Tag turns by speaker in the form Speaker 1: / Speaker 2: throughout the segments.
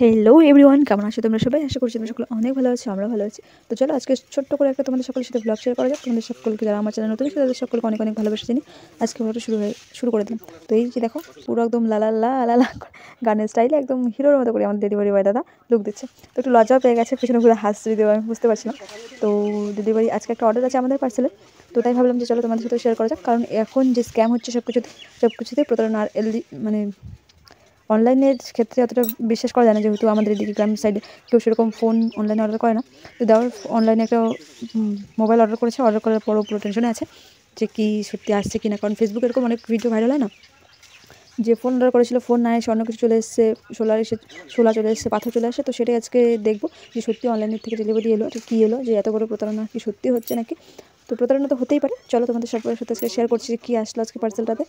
Speaker 1: Hello everyone, কেমন আছো তোমরা সবাই? আশা করছি তোমরা সকলে অনেক ভালো আছো, আমরা ভালো আছি। তো চলো আজকে ছোট্ট করে একটা তোমাদের সকলের সাথে ব্লগ শেয়ার করা যাক। তোমাদের সকলকে যারা আমার চ্যানেল নতুন আছে তাদের সকলকে অনেক অনেক ভালোবাসা জানি। আজকে ব্লগটা শুরু করে দিলাম। তো এই যে দেখো, পুরো একদম লালা লা লালা গানের স্টাইলে একদম হিরোর মতো করে আমার ডেলিভারি বয় দাদা লুক দিচ্ছে। তো একটু লজ্জাও পেয়ে গেছে, পিছনে ঘুরে হাসছে, যদিও আমি বুঝতে পারছিলাম। তো ডেলিভারি আজকে একটা অর্ডার আছে আমাদের পার্সেলে, তো তাই ভাবলাম যে চলো তোমাদের সাথে শেয়ার করা যাক। কারণ এখন যে স্ক্যাম হচ্ছে সব কিছুতে প্রতারণা আর মানে অনলাইনের ক্ষেত্রে অতটা বিশ্বাস করা যায় না, যেহেতু আমাদের এদিকে গ্রামের সাইডে কেউ সেরকম ফোন অনলাইনে অর্ডার করে না। তো দেওয়ার অনলাইনে একটা মোবাইল অর্ডার করেছে, অর্ডার করার পরও পুরো টেনশনে আছে যে কি সত্যি আসছে কি না। কারণ ফেসবুকে এরকম অনেক ভিডিও ভাইরাল হয় না, যে ফোন অর্ডার করেছিল ফোন না এসে অন্য কিছু চলে এসেছে, শোলা চলে এসেছে, পাথর চলে আসে। তো সেটাই আজকে দেখবো যে সত্যি অনলাইনের থেকে ডেলিভারি এলো, এটা কী এলো, যে এত বড় প্রতারণা কি সত্যি হচ্ছে নাকি। তো প্রতারণা তো হতেই পারে। চলো তোমাদের সবার সাথে আজকে শেয়ার করছি যে কী আসলো আজকে পার্সেলটাতে।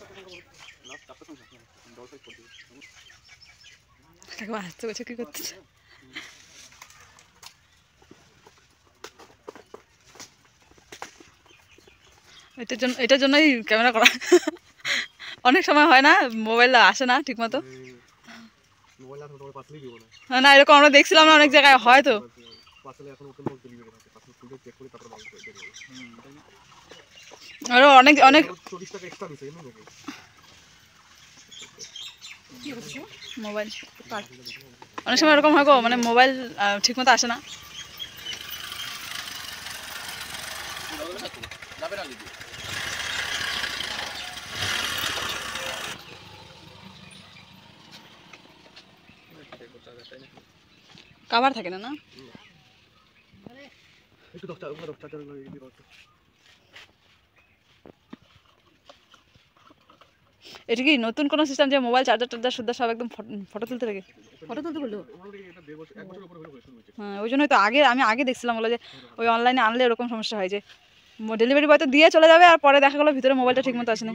Speaker 1: আসতে বলছে কী করতেছে, এটার জন্যই ক্যামেরা করা। অনেক সময় হয় না, মোবাইল আসে না ঠিক মতো। না এরকম আমরা দেখছিলাম না অনেক জায়গায়, হয়তো আরো অনেক অনেক মোবাইল অনেক সময় এরকম হয় গো, মানে মোবাইল ঠিক মতো আসে না। কাভার থাকে না না, এটা কি নতুন কোনো সিস্টেম যে মোবাইল চার্জার সুদ্ধা সব একদম ফটো তুলতে লাগে? ফটো তুলতে বললো, হ্যাঁ ওই জন্যই তো আমি আগে দেখছিলাম বলে যে ওই অনলাইনে আনলে এরকম সমস্যা হয় যে ডেলিভারি বয় তো দিয়ে চলে যাবে আর পরে দেখা গেলো ভিতরে মোবাইলটা ঠিক মতো আসে না।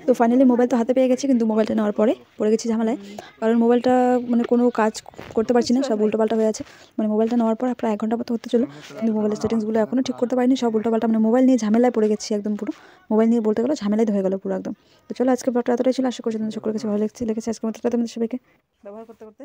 Speaker 1: তো ফাইনালি মোবাইল তো হাতে পেয়ে গেছি, কিন্তু মোবাইলটা নেওয়ার পরে পড়ে গেছি ঝামেলায়। কারণ মোবাইলটা মানে কোনো কাজ করতে পারছি না, সব উল্টোপাল্টা হয়ে আছে। মানে মোবাইলটা নেওয়ার পর প্রায় 1 ঘন্টা মতো হতে চলো, কিন্তু মোবাইলের সেটিংসগুলো এখনও ঠিক করতে পারিনি, সব উল্টোপাল্টা। মানে মোবাইল নিয়ে ঝামেলায় পড়ে গেছি একদম, পুরো মোবাইল নিয়ে বলতে গেলে ঝামেলাই হয়ে গেলো পুরো একদম। তো চলো আজকে ব্লগটা এতটাই ছিল, আশা করছি তোমাদের সকলের কাছে ভালো লেগেছে আজকের মতো তোমাদের সবাইকে ব্যবহার করতে করতে।